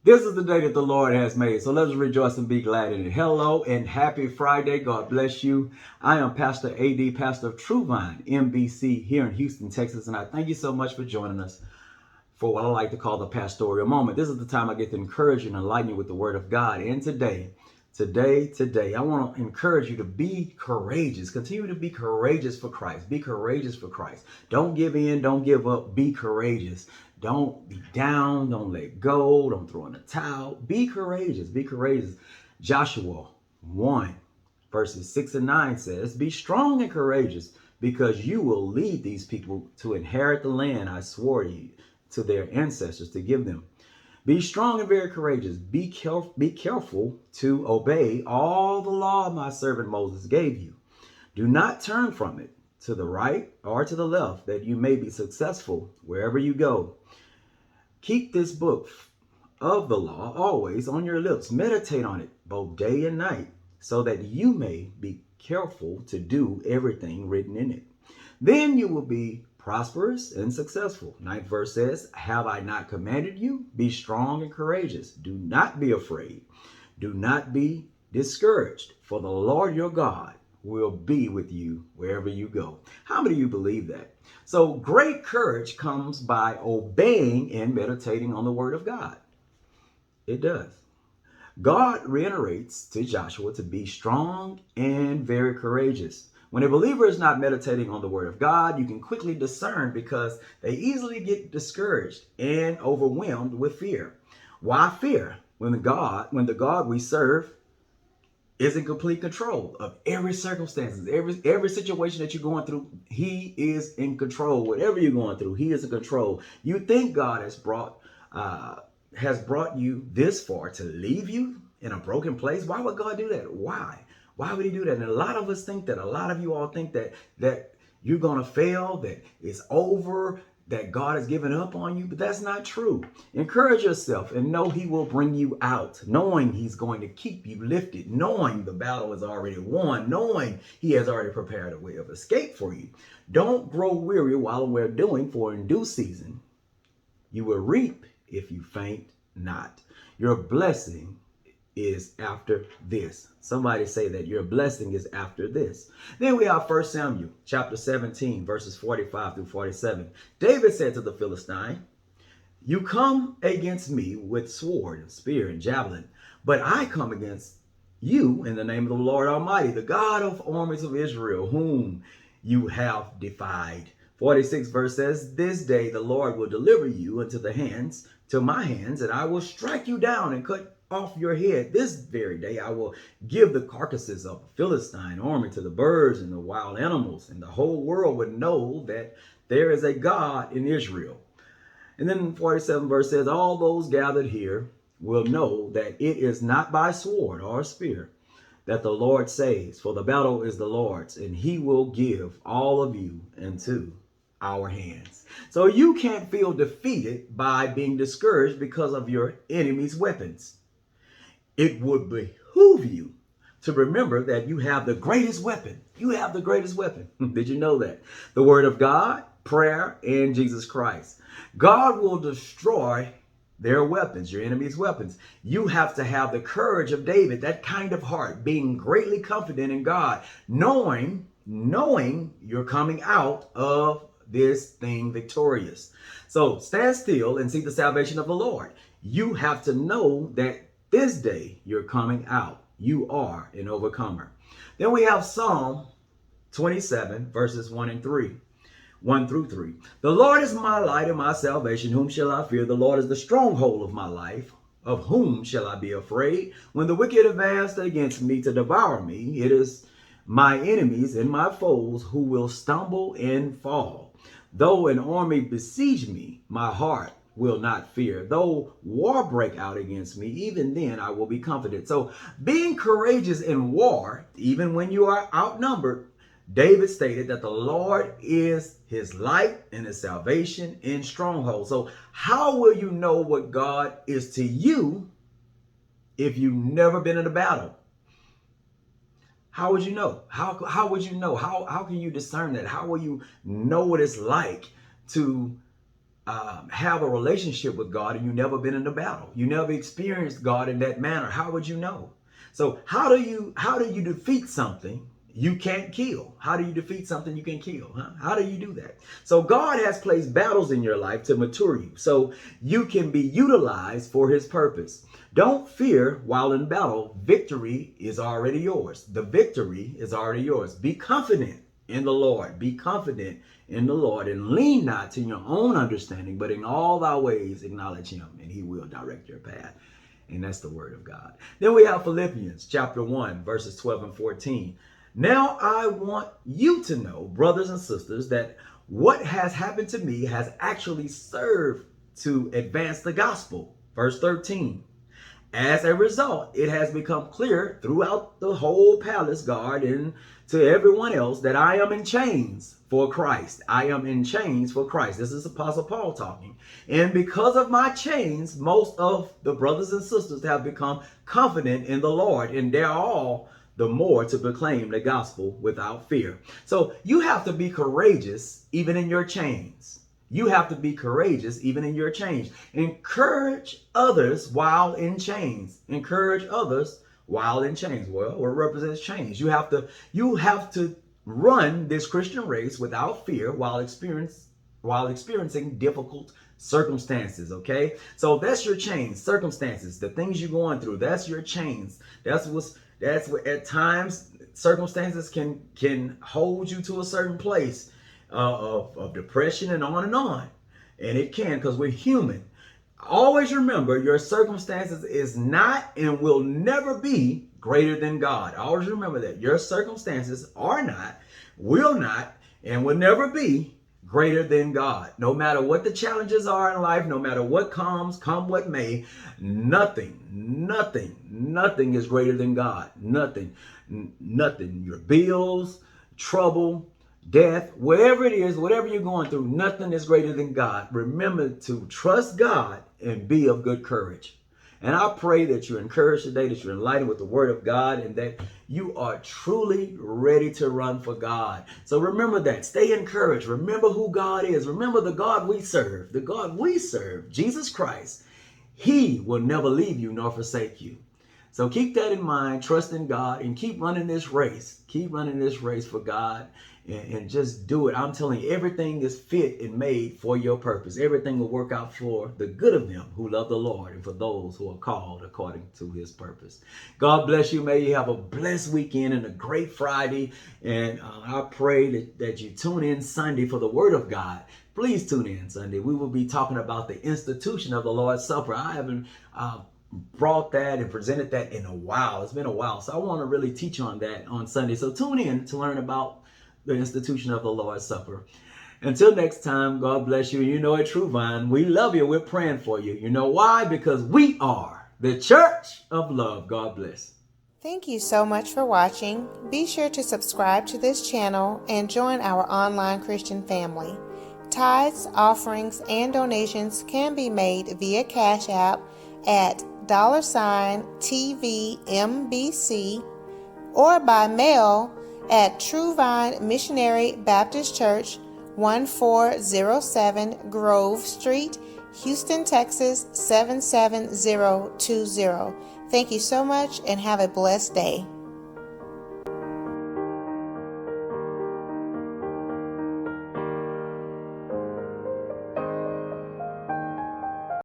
This is the day that the Lord has made, so let us rejoice and be glad in it. Hello and happy Friday. God bless you. I am Pastor AD, pastor of True Vine MBC here in Houston, Texas, and I thank you so much for joining us for what I like to call the pastoral moment. This is the time I get to encourage you and enlighten you with the Word of God. And today, I want to encourage you to be courageous. Continue to be courageous for Christ. Be courageous for Christ. Don't give in. Don't give up. Be courageous. Don't be down. Don't let go. Don't throw in the towel. Be courageous. Be courageous. Joshua 1 verses 6 and 9 says, "Be strong and courageous, because you will lead these people to inherit the land I swore to their ancestors to give them. Be strong and very courageous. Be careful to obey all the law my servant Moses gave you. Do not turn from it to the right or to the left, that you may be successful wherever you go. Keep this book of the law always on your lips. Meditate on it both day and night, so that you may be careful to do everything written in it. Then you will be prosperous and successful." Ninth verse says, "Have I not commanded you? Be strong and courageous. Do not be afraid. Do not be discouraged, for the Lord your God will be with you wherever you go." How many of you believe that? So great courage comes by obeying and meditating on the word of God. It does. God reiterates to Joshua to be strong and very courageous. When a believer is not meditating on the word of God, you can quickly discern, because they easily get discouraged and overwhelmed with fear. Why fear? When the God we serve is in complete control of every circumstances, every situation that you're going through. He is in control. Whatever you're going through, He is in control. You think God has brought you this far to leave you in a broken place? Why would God do that? Why would He do that? And a lot of us think that. A lot of you all think that you're gonna fail, that it's over, that God has given up on you, but that's not true. Encourage yourself and know He will bring you out, knowing He's going to keep you lifted, knowing the battle is already won, knowing He has already prepared a way of escape for you. Don't grow weary while we're doing, for in due season you will reap if you faint not. Your blessing is after this. Somebody say that your blessing is after this. Then we have 1 Samuel chapter 17, verses 45 through 47. David said to the Philistine, "You come against me with sword and spear and javelin, but I come against you in the name of the Lord Almighty, the God of armies of Israel, whom you have defied." 46 verse says, "This day the Lord will deliver you to my hands, and I will strike you down and cut off your head. This very day I will give the carcasses of the Philistine army to the birds and the wild animals, and the whole world would know that there is a God in Israel." And then 47 verse says, "All those gathered here will know that it is not by sword or spear that the Lord saves, for the battle is the Lord's, and He will give all of you into our hands." So you can't feel defeated by being discouraged because of your enemy's weapons. It would behoove you to remember that you have the greatest weapon. You have the greatest weapon. Did you know that? The Word of God, prayer, and Jesus Christ. God will destroy their weapons, your enemy's weapons. You have to have the courage of David, that kind of heart, being greatly confident in God, knowing you're coming out of this thing victorious. So stand still and see the salvation of the Lord. You have to know that this day you're coming out. You are an overcomer. Then we have Psalm 27, verses 1 through 3. "The Lord is my light and my salvation. Whom shall I fear? The Lord is the stronghold of my life. Of whom shall I be afraid? When the wicked advance against me to devour me, it is my enemies and my foes who will stumble and fall. Though an army besiege me, my heart will not fear. Though war break out against me, even then I will be confident." So being courageous in war, even when you are outnumbered, David stated that the Lord is his light and his salvation in stronghold. So how will you know what God is to you if you've never been in a battle? How would you know? How would you know? How can you discern that? How will you know what it's like to have a relationship with God and you never been in a battle. You never experienced God in that manner. How would you know? So how do you defeat something you can't kill? How do you defeat something you can kill? Huh? How do you do that? So God has placed battles in your life to mature you so you can be utilized for his purpose. Don't fear while in battle. Victory is already yours. The victory is already yours. Be confident in the Lord. Be confident in the Lord and lean not to your own understanding, but in all thy ways acknowledge him and he will direct your path. And that's the word of God. Then we have Philippians chapter 1, verses 12 and 14. Now I want you to know, brothers and sisters, that what has happened to me has actually served to advance the gospel. Verse 13. As a result, it has become clear throughout the whole palace guard and to everyone else that I am in chains for Christ. I am in chains for Christ. This is Apostle Paul talking. And because of my chains, most of the brothers and sisters have become confident in the Lord, and they're all the more to proclaim the gospel without fear. So you have to be courageous even in your chains. You have to be courageous even in your chains. Encourage others while in chains. Encourage others while in chains. Well, what represents chains? You have to run this Christian race without fear while experiencing difficult circumstances. Okay, so that's your chains, circumstances, the things you're going through. That's your chains. That's what at times circumstances can hold you to a certain place of depression and on and on. And it can, because we're human. Always remember, your circumstances is not and will never be greater than God. Always remember that. Your circumstances are not, will not, and will never be greater than God. No matter what the challenges are in life, no matter what come what may, nothing is greater than God. Nothing. Your bills, trouble, death, wherever it is, whatever you're going through, nothing is greater than God. Remember to trust God and be of good courage. And I pray that you're encouraged today, that you're enlightened with the word of God, and that you are truly ready to run for God. So remember that. Stay encouraged. Remember who God is. Remember the God we serve. The God we serve, Jesus Christ. He will never leave you nor forsake you. So keep that in mind, trust in God, and keep running this race. Keep running this race for God, and just do it. I'm telling you, everything is fit and made for your purpose. Everything will work out for the good of them who love the Lord and for those who are called according to his purpose. God bless you. May you have a blessed weekend and a great Friday. And I pray that you tune in Sunday for the word of God. Please tune in Sunday. We will be talking about the institution of the Lord's Supper. I haven't brought that and presented that in a while. It's been a while. So I want to really teach on that on Sunday. So tune in to learn about the institution of the Lord's Supper. Until next time, God bless you. You know it, True Vine. We love you. We're praying for you. You know why? Because we are the Church of Love. God bless. Thank you so much for watching. Be sure to subscribe to this channel and join our online Christian family. Tithes, offerings, and donations can be made via Cash App at $TVMBC or by mail at True Vine Missionary Baptist Church, 1407 Grove Street, Houston, Texas, 77020. Thank you so much and have a blessed day.